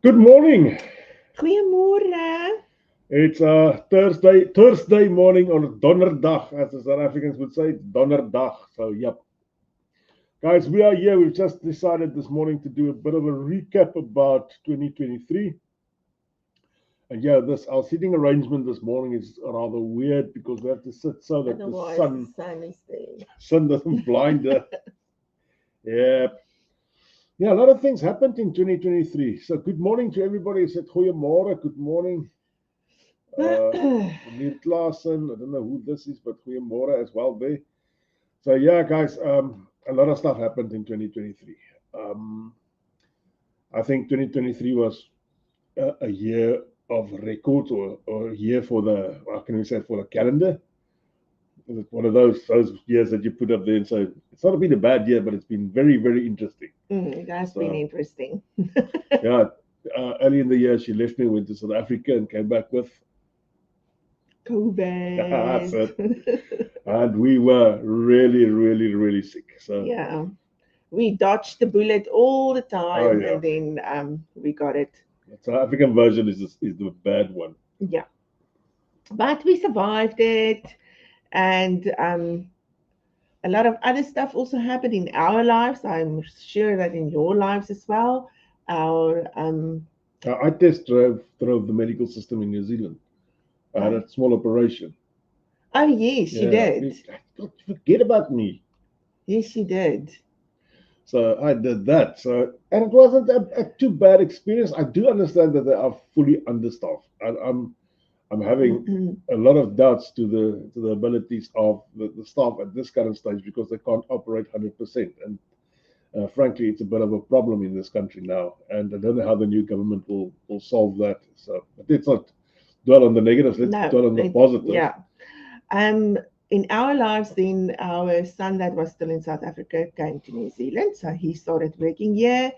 Good morning. Goeiemôre. It's Thursday morning on Donderdag, as the South Africans would say, it's Donderdag. So, yep. Guys, we are here. We've just decided this morning to do a bit of a recap about 2023. And yeah, this our seating arrangement this morning is rather weird because we have to sit so that the Otherwise, the sun sun is there. sun doesn't blind us. Yeah. Yeah, a lot of things happened in 2023. So good morning to everybody who said goeiemorgen, good morning. Meneer Klaassen, I don't know who this is, but goeiemorgen as well there. So yeah, guys, a lot of stuff happened in 2023. I think 2023 was a year of records or a year for the, how can we say, for the calendar. One of those years that you put up there and say, it's not been a bad year, but it's been very, very interesting. It has been interesting. Yeah, early in the year, she left me, went to South Africa and came back with COVID. and we were really, really, really sick. So Yeah, we dodged the bullet all the time, yeah. and then we got it. The South African version is the bad one. Yeah, but we survived it, and a lot of other stuff also happened in our lives. I'm sure that in your lives as well. Our I test drove the medical system in New Zealand. I had a small operation. Oh yes, you did. Forget about me. Yes, you did. So I did that. So and it wasn't a too bad experience. I do understand that they are fully understaffed. I'm having a lot of doubts to the abilities of the staff at this current stage because they can't operate 100%. And frankly, it's a bit of a problem in this country now. And I don't know how the new government will solve that. So but let's not dwell on the negatives. Let's dwell on the positives. Yeah. In our lives, then our son that was still in South Africa came to New Zealand. So he started working here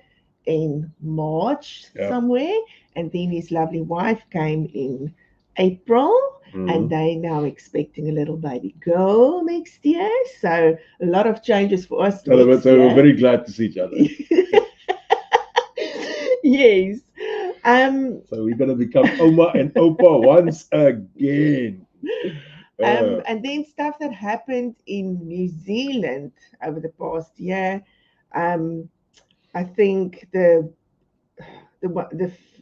in March somewhere. And then his lovely wife came in April. And they now expecting a little baby girl next year. So a lot of changes for us. So we're very glad to see each other. Yes. So we're gonna become Oma and Opa once again. And then stuff that happened in New Zealand over the past year. I think the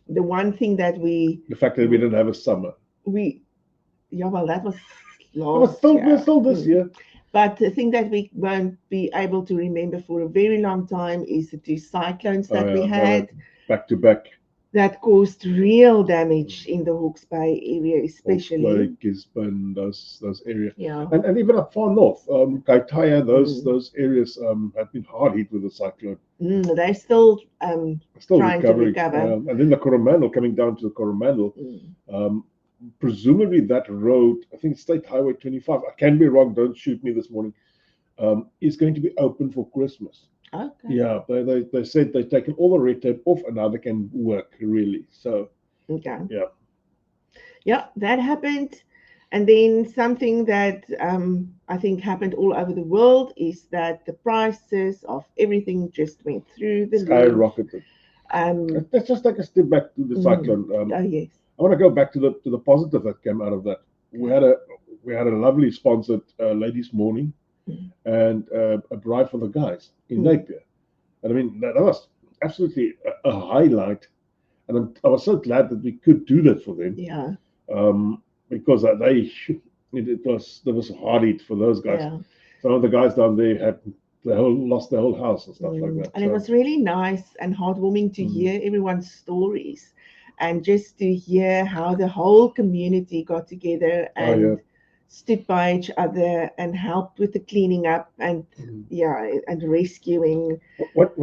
one thing that the fact that we didn't have a summer. Well, that was last year. We're still this year. But the thing that we won't be able to remember for a very long time is the two cyclones that we had back to back. That caused real damage in the Hawke's Bay area, especially. Gisborne, those areas. Yeah. And even up far north, Kaitaia, those areas have been hard hit with the cyclone. They're still trying to recover. And then the Coromandel, coming down to the Coromandel, presumably that road, I think State Highway 25, I can be wrong, don't shoot me this morning, is going to be open for Christmas. Okay. Yeah, they said they've taken all the red tape off and now they can work really. So okay. Yeah, that happened. And then something that I think happened all over the world is that the prices of everything just went through the skyrocketed. Let's just take a step back to the cyclone. Yes. I want to go back to the positive that came out of that. We had a lovely sponsored ladies' morning. And a bride for the guys in Napier. And I mean, that was absolutely a highlight. And I was so glad that we could do that for them. Yeah. Because there was a hard hit for those guys. Yeah. Some of the guys down there lost their whole house and stuff like that. And it was really nice and heartwarming to hear everyone's stories and just to hear how the whole community got together and stood by each other and helped with the cleaning up and and rescuing. What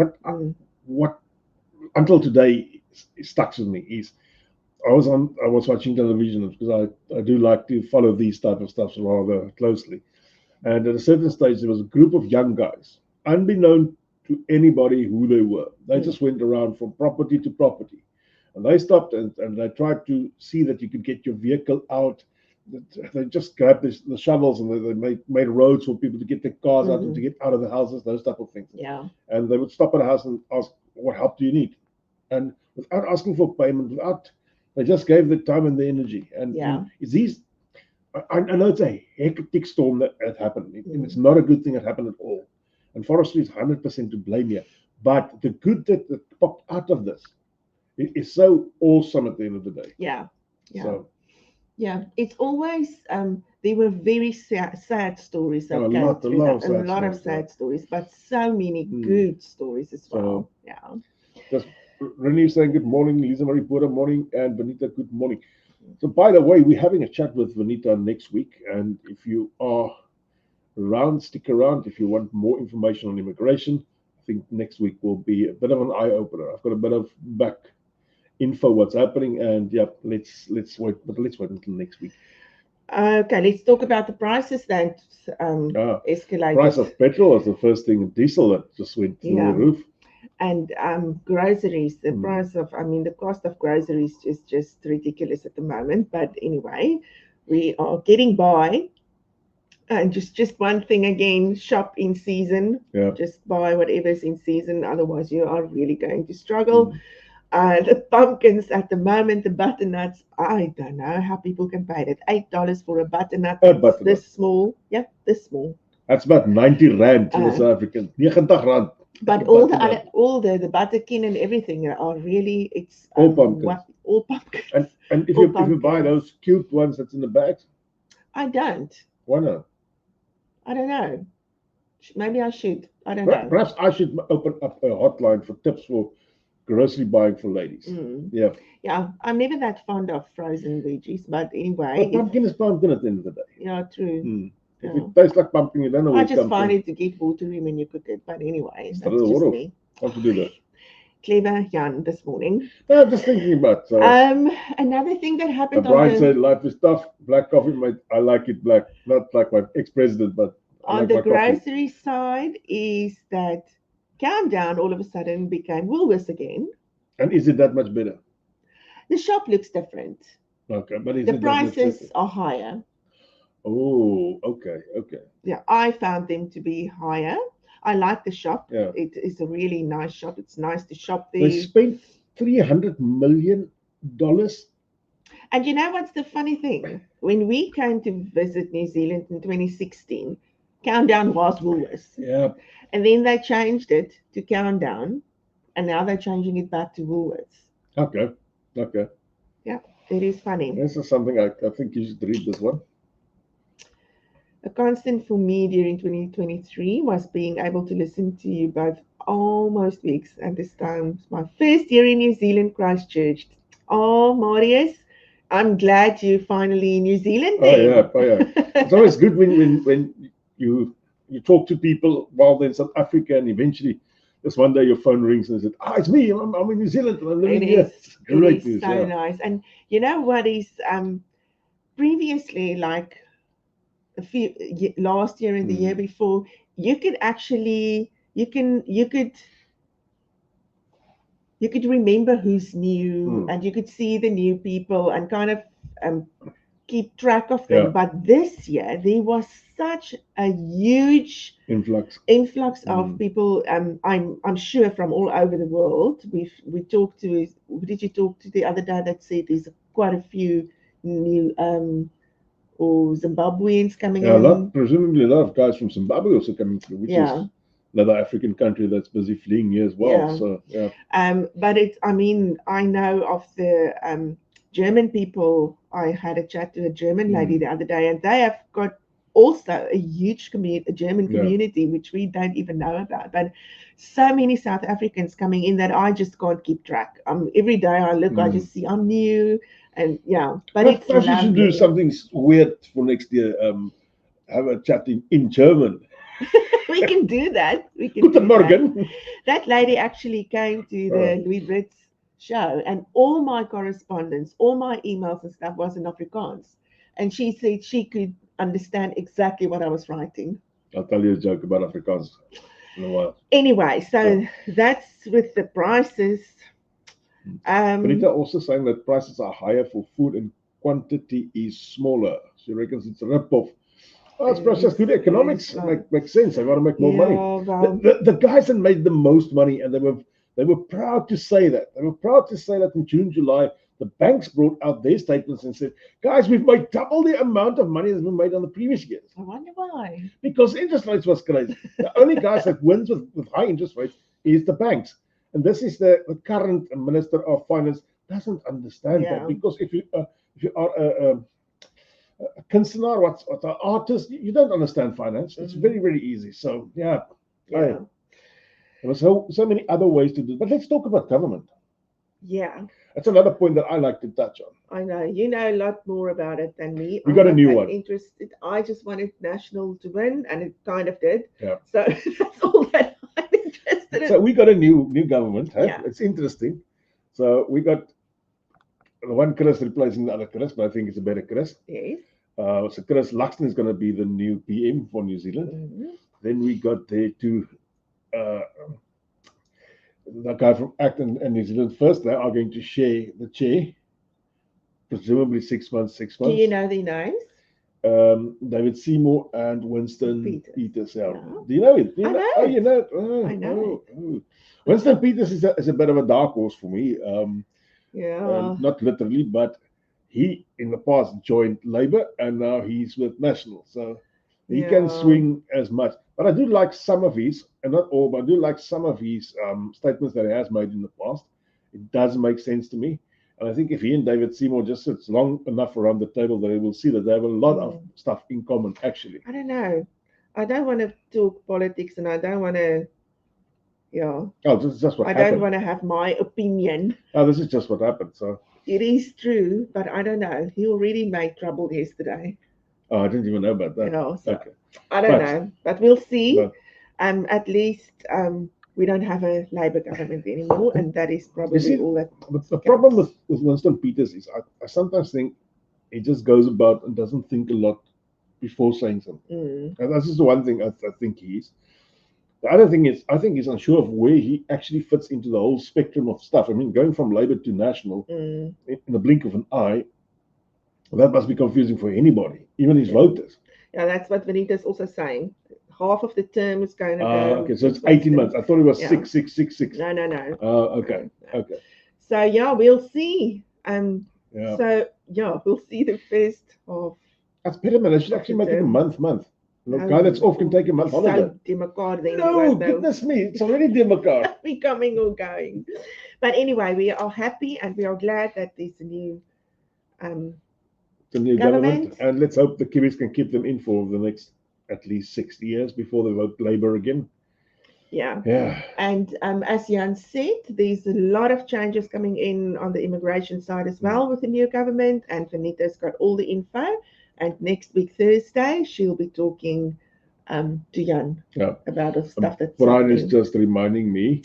until today stuck with me is I was watching television because I do like to follow these type of stuff rather closely, and at a certain stage there was a group of young guys, unbeknown to anybody who they were. They just went around from property to property, and they stopped and they tried to see that you could get your vehicle out. They just grabbed the shovels and they made roads for people to get their cars out and to get out of the houses, those type of things. Yeah. And they would stop at a house and ask, "What help do you need?" and without asking for payment, they just gave the time and the energy. And it's these. I know it's a hectic storm that happened, and it's not a good thing that happened at all. And forestry is 100% to blame here. But the good that popped out of this is so awesome at the end of the day. Yeah. So, it's always there were very sad stories that came through that, a lot of sad stories, but so many good stories as well. Just Renee saying good morning, Lisa Marie Pura morning, and Benita good morning. So by the way, we're having a chat with Benita next week, and if you are around, stick around. If you want more information on immigration, I think next week will be a bit of an eye opener. I've got a bit of back info what's happening, and let's wait until next week. Okay, let's talk about the prices that escalated. Price of petrol was the first thing, diesel that just went through the roof. And groceries, the price of, the cost of groceries is just ridiculous at the moment. But anyway, we are getting by. And just one thing again, shop in season. Just buy whatever's in season. Otherwise, you are really going to struggle. The pumpkins at the moment, the butternuts, I don't know how people can pay it. $8 for a butternut. This small. Yeah, this small. That's about 90 rand to the South African. 90 rand. But all the butterkin and everything are really, it's all pumpkins. All pumpkins. And if you buy those cute ones that's in the bags? I don't. Why not? I don't know. Maybe I should. I don't know. Perhaps I should open up a hotline for tips for grocery buying for ladies. Yeah, I'm never that fond of frozen veggies, but anyway. But pumpkin is pumpkin at the end of the day. Yeah, true. If it tastes like pumpkin, you don't know where I just find it to get watery when you cook it. But anyway, that's just me. How to do that? Clever Jan this morning. No, I'm just thinking about another thing that happened. Brian said life is tough. Black coffee, mate. I like it black. Not like my ex-president, but on the grocery side is that Countdown all of a sudden became Woolworths again. And is it that much better? The shop looks different. Okay, but the prices are higher. Oh, okay. Yeah, I found them to be higher. I like the shop. Yeah. It is a really nice shop. It's nice to shop there. They spent $300 million. And you know what's the funny thing? When we came to visit New Zealand in 2016, Countdown was Woolworths. Yeah. And then they changed it to Countdown, and now they're changing it back to Woolworths. Okay. Yeah, it is funny. This is something I think you should read this one. A constant for me during 2023 was being able to listen to you both almost weeks, and this time my first year in New Zealand, Christchurch. Oh, Marius, I'm glad you're finally in New Zealand then. Oh yeah. It's always good when you talk to people while they're in South Africa, and eventually just one day your phone rings and says, it's me, I'm in New Zealand and I'm living here. It is so nice. And you know what is previously, like last year and the year before, you could actually you could remember who's new, and you could see the new people and kind of keep track of them. But this year there was such a huge influx of people. I'm sure from all over the world. We talked to. Who did you talk to the other day that said there's quite a few new or Zimbabweans coming in. Presumably a lot of guys from Zimbabwe also coming through, which is another African country that's busy fleeing here as well. So but I know of the German people. I had a chat to a German lady the other day, and they have got also a huge German community, which we don't even know about. But so many South Africans coming in that I just can't keep track. Every day I look, I just see I'm new. And but it's you should do something weird for next year. Have a chat in German. We can do that. Guten Morgen. That lady actually came to the Louis Brits show, and all my correspondence, all my emails and stuff was in Afrikaans. And she said she could understand exactly what I was writing. I'll tell you a joke about Afrikaans in a while. Anyway, so that's with the prices. Benita also saying that prices are higher for food and quantity is smaller. She reckons it's a rip-off. It's just good economics. Makes sense. I want to make more money. Well, the guys that made the most money, and they were They were proud to say that. They were proud to say that in June, July, the banks brought out their statements and said, guys, we've made double the amount of money that's been made on the previous years. I wonder why. Because interest rates was crazy. The only guys that wins with high interest rates is the banks. And this is the current Minister of Finance doesn't understand that. Because if you are a kunstenaar, what's an artist, you don't understand finance. It's very, very easy. So, yeah. There were so many other ways to do it. But let's talk about government. Yeah. That's another point that I like to touch on. I know. You know a lot more about it than me. We got a new one. Interested. I just wanted National to win, and it kind of did. Yeah. So that's all that I'm interested in. So we got a new government. Huh? Yeah. It's interesting. So we got the one Chris replacing the other Chris, but I think it's a better Chris. Yes. So Chris Luxton is going to be the new PM for New Zealand. Then we got there two, the guy from ACT and New Zealand First. They are going to share the chair, presumably 6 months. Do you know their names? David Seymour and Winston Peters. Yeah. No. Do you know it? I know. Oh, you know it. Oh, I know. Oh. Winston Peters is a bit of a dark horse for me. Not literally, but he in the past joined Labour and now he's with National. So he can swing as much. But I do like some of his, and not all, but I do like some of his statements that he has made in the past. It does make sense to me. And I think if he and David Seymour just sits long enough around the table, they will see that they have a lot of stuff in common, actually. I don't know. I don't want to talk politics, and I don't want to, Oh, this is just what happened. I don't want to have my opinion. Oh, this is just what happened. So it is true, but I don't know. He already made trouble yesterday. Oh, I didn't even know about that. So okay. I don't know, but we'll see. But, at least we don't have a Labour government anymore, and that is probably all that. But the problem with Winston Peters is I sometimes think he just goes about and doesn't think a lot before saying something. And that's just the one thing I think he is. The other thing is, I think he's unsure of where he actually fits into the whole spectrum of stuff. I mean, going from Labour to National in the blink of an eye, that must be confusing for anybody, even his voters. Yeah, that's what Vanita's also saying. Half of the term is going to go. Okay, so it's 18 months. I thought it was 6, 6, 6, 6. No. Okay. No. Okay. So yeah, we'll see. So yeah, we'll see the first of. That's better, man. They should actually make it a month. The guy that's off can take a month holiday. No, goodness me, it's already democrat. We coming or going. But anyway, we are happy and we are glad that there's a new government. And let's hope the Kiwis can keep them in for the next at least 60 years before they vote Labour again. Yeah. And as Jan said, there's a lot of changes coming in on the immigration side as well with the new government. And Vanita's got all the info. And next week, Thursday, she'll be talking to Jan about the stuff that's Brian is just reminding me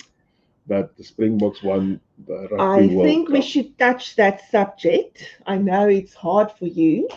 that the Springboks won the Rugby World Cup. We should touch that subject. I know it's hard for you,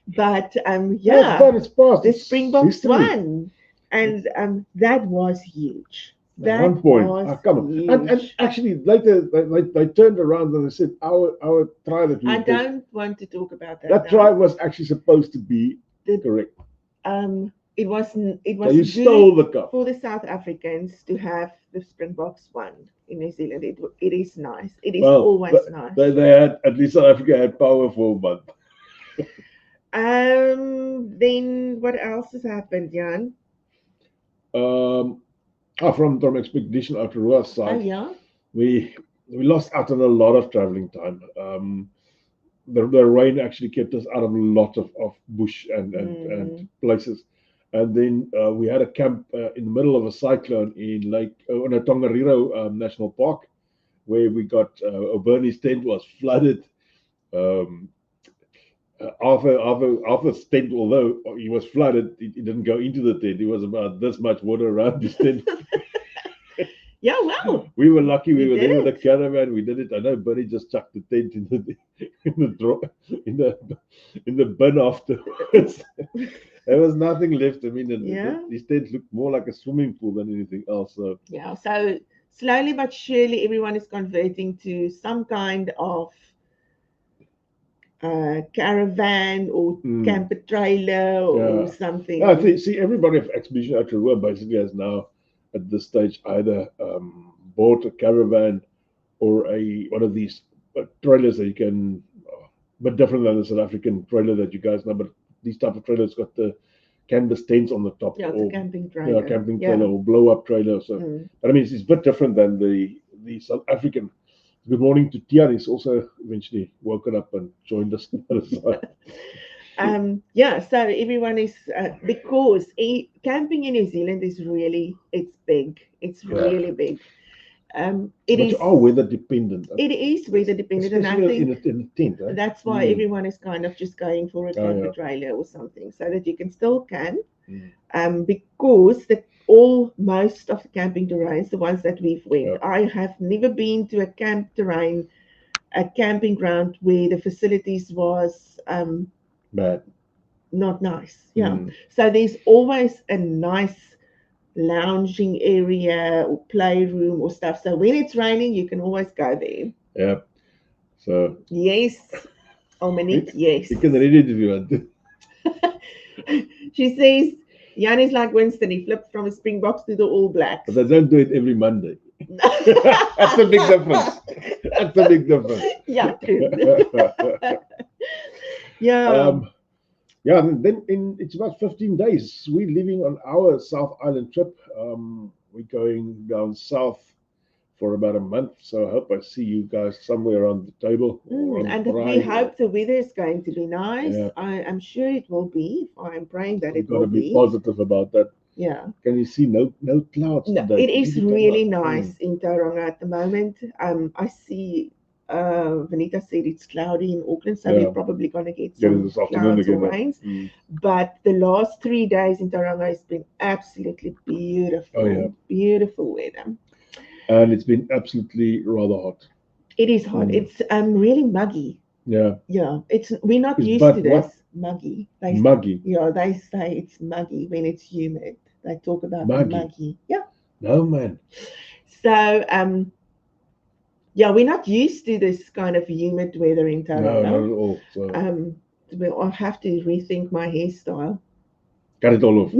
but it's past. The Springboks won. And that was huge. That 1 point. Come on. And actually, later they turned around and they said, our try that we don't want to talk about that. That try was actually supposed to be correct. It wasn't. It was. So you stole the cup for the South Africans to have the Springboks won in New Zealand. It is nice. It is always nice. They had, at least South Africa had power for a month. Then what else has happened, Jan? From Expedition Aotearoa's side, we lost out on a lot of traveling time. The rain actually kept us out of a lot of bush and places. And then we had a camp in the middle of a cyclone in Tongariro National Park, where we got Bernie's tent was flooded. Arthur's tent, although he was flooded, he didn't go into the tent. It was about this much water around his tent. Yeah, well, we were lucky. We were there with a caravan. We did it. I know Bernie just chucked the tent in the bin afterwards. There was nothing left. I mean, his tent looked more like a swimming pool than anything else. So. Yeah. So slowly but surely, everyone is converting to some kind of caravan or camper trailer or something. See, everybody of Expedition Aotearoa basically has now, at this stage, either bought a caravan or one of these trailers that you can, but different than the South African trailer that you guys know, but these type of trailers got the canvas tents on the top, Yeah, or the camping trailer. camping trailer or blow up trailer. So, but I mean, it's a bit different than the South African. Good morning to Tian. He's also eventually woken up and joined us on the other side. Yeah, so everyone is because camping in New Zealand is it's big. It's really big. But you are weather dependent. It is weather dependent, and I think in a tent. Right? That's why everyone is kind of just going for a camper trailer or something, so that you can still camp. Because most of the camping terrains, the ones that we've went, I have never been to a camping ground where the facilities was bad, not nice. So there's always a nice lounging area or playroom or stuff. So when it's raining, you can always go there. Yeah. So yes, Monique, yes. You can read it if you want to. She says Jan is like Winston. He flipped from the Springboks to the All Blacks. But I don't do it every Monday. That's a big difference. That's a big difference. Yeah, true. Yeah. Yeah, and then it's about 15 days. We're leaving on our South Island trip. We're going down south for about a month. So I hope I see you guys somewhere around the table. And we hope the weather is going to be nice. Yeah. I am sure it will be. I'm praying that it will be. We've got to be positive about that. Yeah. Can you see no clouds today? It is really nice in Tauranga at the moment. I see Vanita said it's cloudy in Auckland, so we're probably going to get some clouds or rains. But the last 3 days in Tauranga has been absolutely beautiful. Oh, yeah. Beautiful weather. And it's been absolutely rather hot. It is hot. It's really muggy. Yeah. Yeah. We're not used to this. What? Muggy. Muggy. Yeah, they say it's muggy when it's humid. They talk about muggy. Yeah. No, man. So yeah, we're not used to this kind of humid weather in Tauranga. No, not at all. So I'll have to rethink my hairstyle. Cut it all off.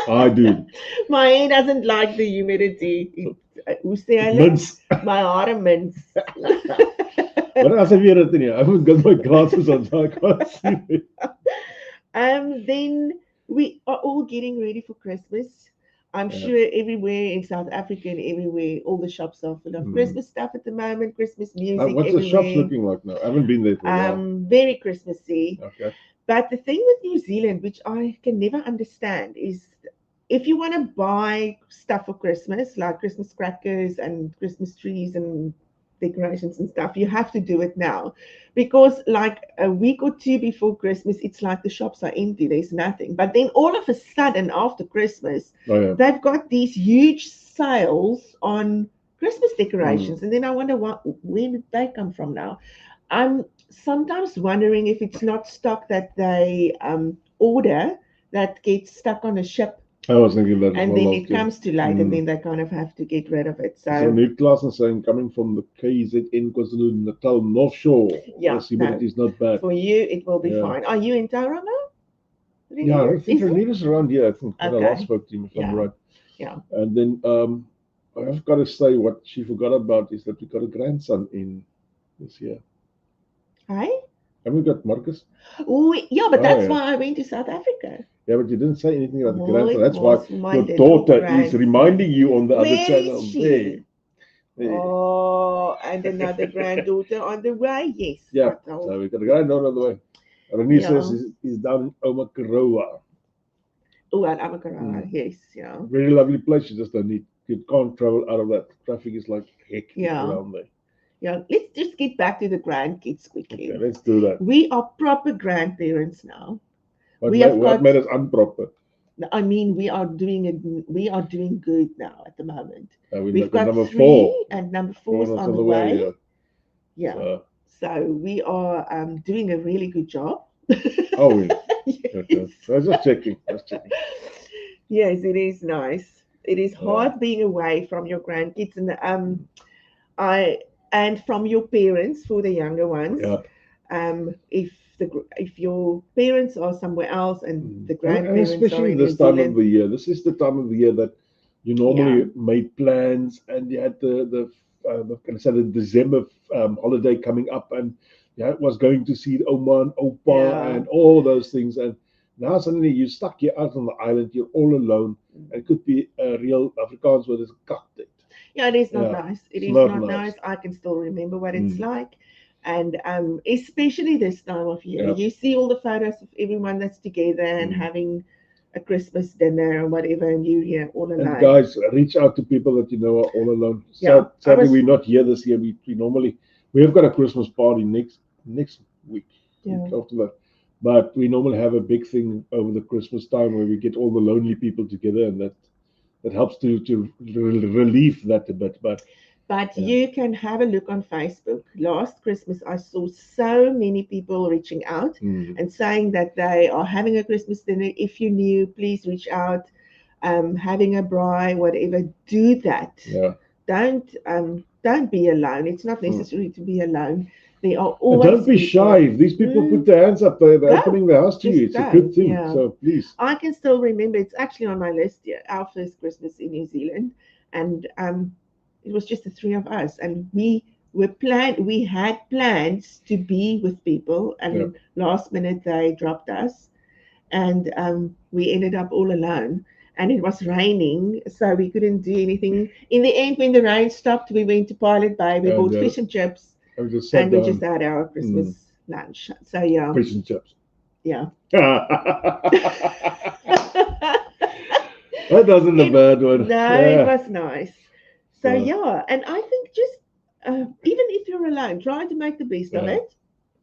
I do. My hair doesn't like the humidity. Mints. My hare mints. What else have you written here? I haven't got my glasses on, so I can't see it. Then we are all getting ready for Christmas. I'm sure everywhere in South Africa and everywhere, all the shops are full of Christmas stuff at the moment, Christmas music. What's the shops looking like now? I haven't been there for a while. Very Christmassy. Okay. But the thing with New Zealand, which I can never understand, is if you want to buy stuff for Christmas, like Christmas crackers and Christmas trees and decorations and stuff, you have to do it now, because like a week or two before Christmas, it's like the shops are empty, there's nothing. But then all of a sudden after Christmas, they've got these huge sales on Christmas decorations, and then I wonder where did they come from now. I'm sometimes wondering if it's not stock that they order that gets stuck on a ship. I was thinking that. And then it comes too late, and then they kind of have to get rid of it. So Nick Klassen saying, coming from the KZN KwaZulu-Natal North Shore, the humidity is not bad. For you, it will be fine. Are you in Tauranga? Yeah, I think Reneva's around here. I think when I last spoke to him, if I'm right. Yeah. And then I've got to say, what she forgot about is that we got a grandson in this year. Hi. Haven't we got Marcus? Oh, yeah, but that's why I went to South Africa. Yeah, but you didn't say anything about the grandson. That's why your daughter is reminding you on the other channel. There. Oh, and another granddaughter on the way. Yes. Yeah. So we've got a granddaughter on the way. Renee says he's down in Omakoroa. Oh, at Omakoroa, yes, yeah. Very lovely place. You just you can't travel out of that. Traffic is like heck around there. Yeah, let's just get back to the grandkids quickly. Okay, let's do that. We are proper grandparents now. What made us improper? I mean, we are doing good now at the moment. We've got number 4, and number 4 is on the way. Yeah. So we are doing a really good job. Oh, yeah. Yes. Okay. So just checking. Yes, it is nice. It is hard being away from your grandkids, and from your parents for the younger ones. Yeah. If your parents are somewhere else and the grandparents especially are in this time of the year. This is the time of the year that You normally made plans, and you had the what can I say, the December holiday coming up, and it was going to see Oma and Opa and all those things. And now suddenly you're stuck here out on the island, you're all alone. It could be a real Afrikaans word is cocktail. Yeah, it is not nice. It is not nice. I can still remember what it's like. And especially this time of year, you see all the photos of everyone that's together and having a Christmas dinner or whatever, and you here all alone. And guys, reach out to people that you know are all alone. Sadly, we're not here this year. We normally have got a Christmas party next week. After that. But we normally have a big thing over the Christmas time where we get all the lonely people together, and that helps to relieve that a bit. But you can have a look on Facebook. Last Christmas, I saw so many people reaching out and saying that they are having a Christmas dinner. If you knew, please reach out. Having a braai, whatever, do that. Yeah. Don't be alone. It's not necessary to be alone. There are always don't be shy. If these people put their hands up, they're opening their house to you. It's a good thing. Yeah. So please. I can still remember. It's actually on my list here. Our first Christmas in New Zealand, and it was just the three of us, and we had plans to be with people, and last minute they dropped us, and we ended up all alone, and it was raining, so we couldn't do anything. In the end, when the rain stopped, we went to Pilot Bay, we bought fish and chips, and we just had our Christmas lunch. So fish and chips. Yeah. That wasn't a bad one. No, it was nice. So and I think just even if you're alone, try to make the best of it.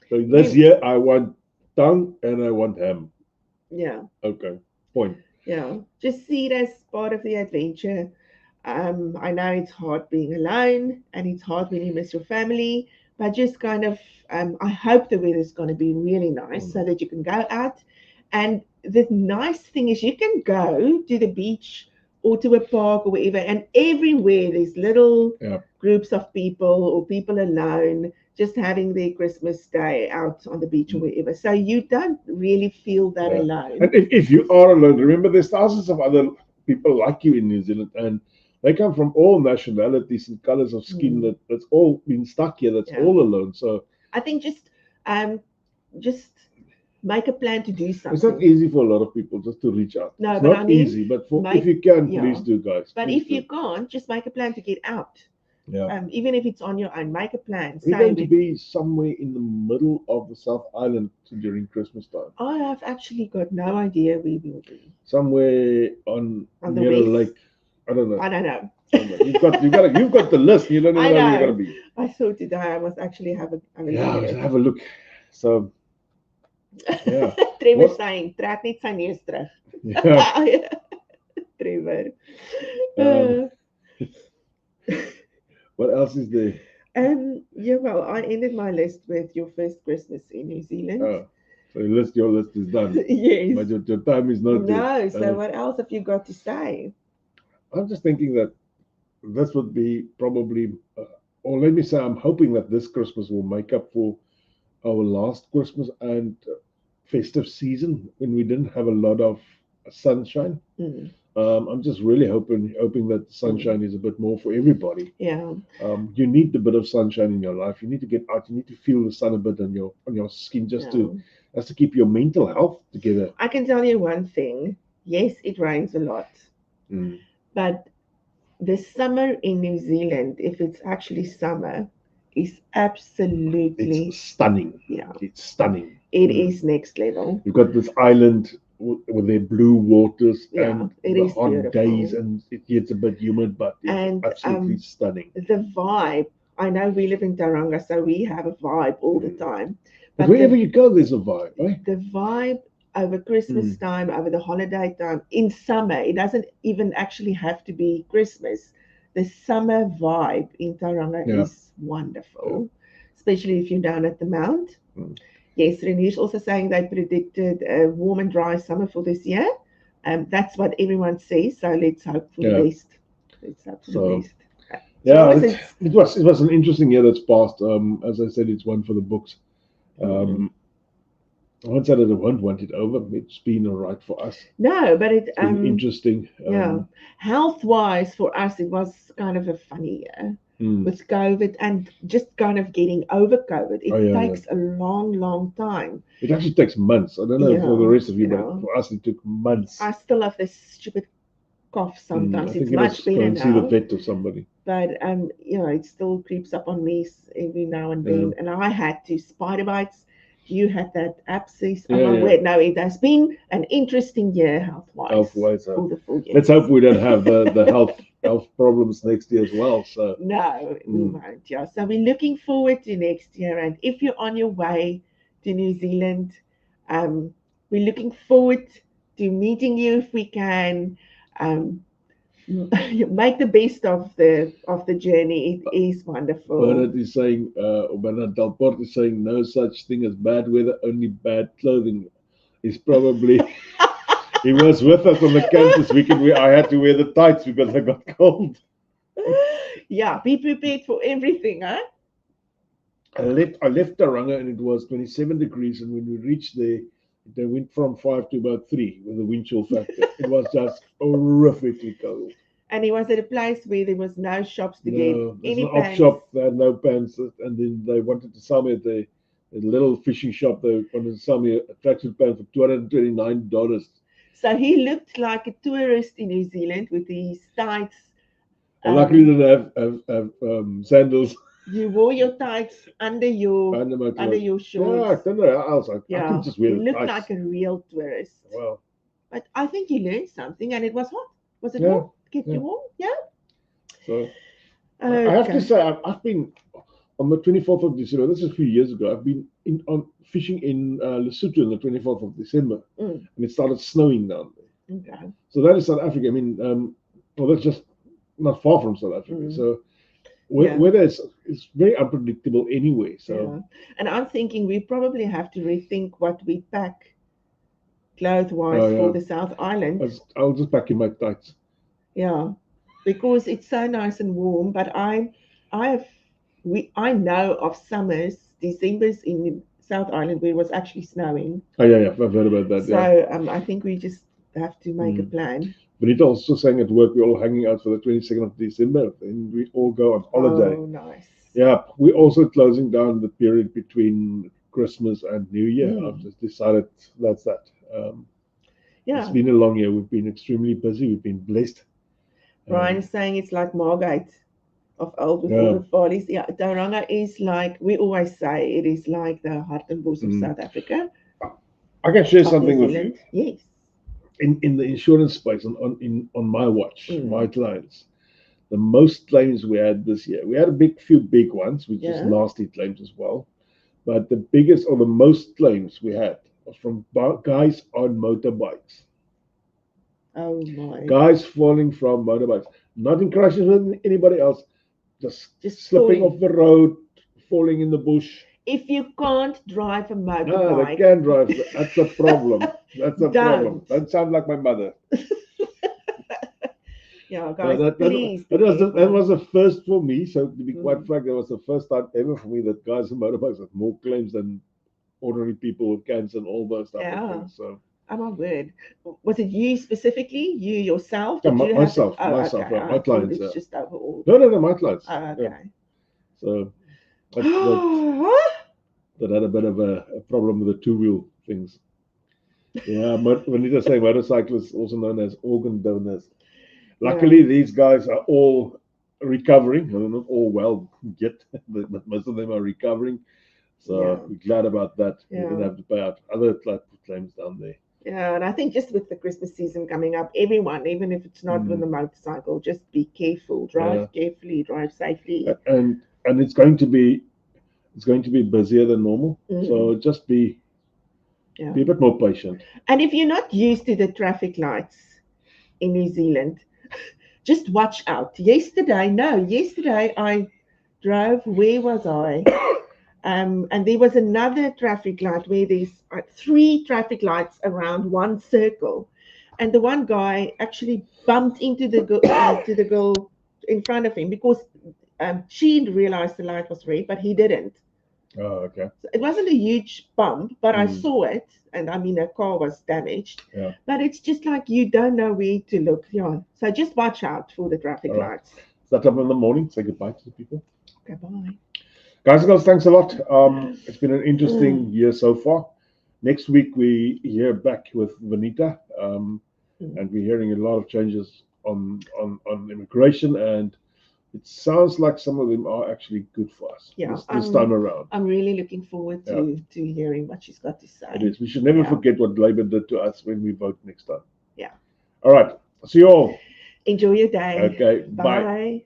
So this year I want tongue and I want ham. Yeah. Okay. Point. Yeah. Just see it as part of the adventure. I know it's hard being alone and it's hard when you miss your family, but just kind of I hope the weather's going to be really nice so that you can go out. And the nice thing is you can go to the beach or to a park or wherever, and everywhere there's little groups of people or people alone just having their Christmas day out on the beach or wherever. So you don't really feel that alone. And if you are alone, remember there's thousands of other people like you in New Zealand, and they come from all nationalities and colors of skin that's all been stuck here, that's all alone. So I think just make a plan to do something. It's not easy for a lot of people just to reach out. No, it's but not easy, but if you can, please do, guys. But if you can't, just make a plan to get out. Yeah. Even if it's on your own, make a plan. We're going to be somewhere in the middle of the South Island during Christmas time. I have actually got no idea where we will be. Somewhere on near a lake. I don't know. I don't know. You've got the list. You don't even know where you're going to be. I thought today I must actually have a look. Have a look. So. Yeah. Trevor saying, trek net sy neus terug. Yeah. Trevor. What else is there? Well, I ended my list with your first Christmas in New Zealand. Oh, so your list is done. Yes. But your time is not done. No, so what else have you got to say? I'm just thinking that this would be probably, or let me say, I'm hoping that this Christmas will make up for our last Christmas and festive season when we didn't have a lot of sunshine. I'm just really hoping that the sunshine is a bit more for everybody. Yeah. You need a bit of sunshine in your life. You need to get out. You need to feel the sun a bit on your skin just to keep your mental health together. I can tell you one thing. Yes, it rains a lot, but the summer in New Zealand, if it's actually summer, is absolutely stunning. Yeah, it's stunning. It is next level. You've got this island with their blue waters and the hot beautiful days, and it gets a bit humid, but it's absolutely stunning. The vibe. I know we live in Tauranga, so we have a vibe all the time. But wherever you go, there's a vibe, right? The vibe over Christmas time, over the holiday time, in summer, it doesn't even actually have to be Christmas. The summer vibe in Tauranga is wonderful, especially if you're down at the Mount. Yes, Renee's also saying they predicted a warm and dry summer for this year. That's what everyone says, so let's hope for the best. Let's hope for the best. Yeah, it was an interesting year that's passed. As I said, it's one for the books. I won't say that I won't want it over. It's been all right for us. No, but it It's been interesting. yeah, health wise for us it was kind of a funny year with COVID and just kind of getting over COVID. Oh, It takes a long time. it actually takes months. I don't know for the Yeah, rest of you, you but know, for us it took months. I still have this stupid cough I sometimes. think It's you much must go better and see the now. vet or somebody. But it still creeps up on me every now and then. And I had to spider bites. You had that abscess. Oh my word! No, it has been an interesting year health-wise for the full year. Let's hope we don't have the health problems next year as well. So no, we won't. Yeah. So we're looking forward to next year. And if you're on your way to New Zealand, um, we're looking forward to meeting you if we can. Um, make the best of the journey. It is wonderful. Bernard Delport is saying no such thing as bad weather, only bad clothing. Is probably he was with us on the camp this weekend where I had to wear the tights because I got cold. Yeah, be prepared for everything, huh? I left Tauranga and it was 27 degrees, and when we reached there, they went from 5 to about 3 with the wind chill factor. It was just horrifically cold. And it was at a place where there was no shops to get any an pants. op shop. They had no pants, and then they wanted to sell me at the little fishing shop. They wanted to sell me a tracksuit pant for $229. So he looked like a tourist in New Zealand with his tights. Luckily, they didn't have sandals. You wore your tights under your shorts. Yeah, I don't know how else. I could just wear you the looked tights. like a real tourist. Wow. But I think you learned something, and it was hot. Was it Yeah, hot? Kept you warm? Yeah. So I have to say, I've been on the 24th of December. This is a few years ago. I've been on fishing in Lesotho on the 24th of December, and it started snowing down there. Okay. So that is South Africa. I mean, well, that's just not far from South Africa. So weather is very unpredictable anyway. So and I'm thinking we probably have to rethink what we pack clothes-wise for the South Island. I'll just pack in my tights. Yeah, because it's so nice and warm. But I know of summers, December's in South Island where it was actually snowing. Oh yeah, I've heard about that. So I think we just have to make a plan. But it's also saying at work we're all hanging out for the 22nd of December, and we all go on holiday. Oh, nice. Yeah, we're also closing down the period between Christmas and New Year. I've just decided that's that. It's been a long year. We've been extremely busy. We've been blessed. Brian is saying it's like Margate of old with all the follies. Yeah, Tauranga is like, we always say, it is like the Hartenbos of South Africa. I can share something with you. Yes. In the insurance space, on my watch, my clients, the most claims we had this year, we had a few big ones, which is nasty claims as well. But the biggest or the most claims we had was from guys on motorbikes. Oh my! Guys falling from motorbikes, not in crashes with anybody else, just slipping off the road, falling in the bush. If you can't drive a motorbike, no, they can drive. That's a problem. That's a problem. Don't sound like my mother. Yeah, guys, please. That was a first for me. So to be quite frank, that was the first time ever for me that guys on motorbikes had more claims than ordinary people with cancer and all those type of things. So. Oh my word! Was it you specifically? You yourself? Yeah, myself. Okay. My clients. It's just overall. No, my clients. Oh, okay. Yeah. So that had a bit of a problem with the two-wheel things. Yeah, when you say motorcyclists, also known as organ donors. Luckily, these guys are all recovering. They're not all well yet, but most of them are recovering. So we're glad about that. We didn't have to pay out other claims down there. Yeah, and I think just with the Christmas season coming up, everyone, even if it's not with a motorcycle, just be careful. Drive carefully, drive safely. And it's going to be busier than normal. So just be a bit more patient. And if you're not used to the traffic lights in New Zealand, just watch out. Yesterday I drove, where was I? And there was another traffic light where there's 3 traffic lights around one circle. And the one guy actually bumped into the girl in front of him because she realized the light was red, but he didn't. Oh, okay. So it wasn't a huge bump, but I Mm. saw it, and I mean, her car was damaged. Yeah. But it's just like you don't know where to look. Yeah. So just watch out for the traffic All right. lights. Start up in the morning. Say goodbye to the people. Okay, bye. Guys and girls, thanks a lot. It's been an interesting Mm. year so far. Next week we hear back with Vanita, Mm. and we're hearing a lot of changes on immigration, and it sounds like some of them are actually good for us Yeah, this time around. I'm really looking forward Yeah. to hearing what she's got to say. It is. We should never Yeah. forget what Labour did to us when we vote next time. Yeah. All right. See you all. Enjoy your day. Okay. Bye. Bye.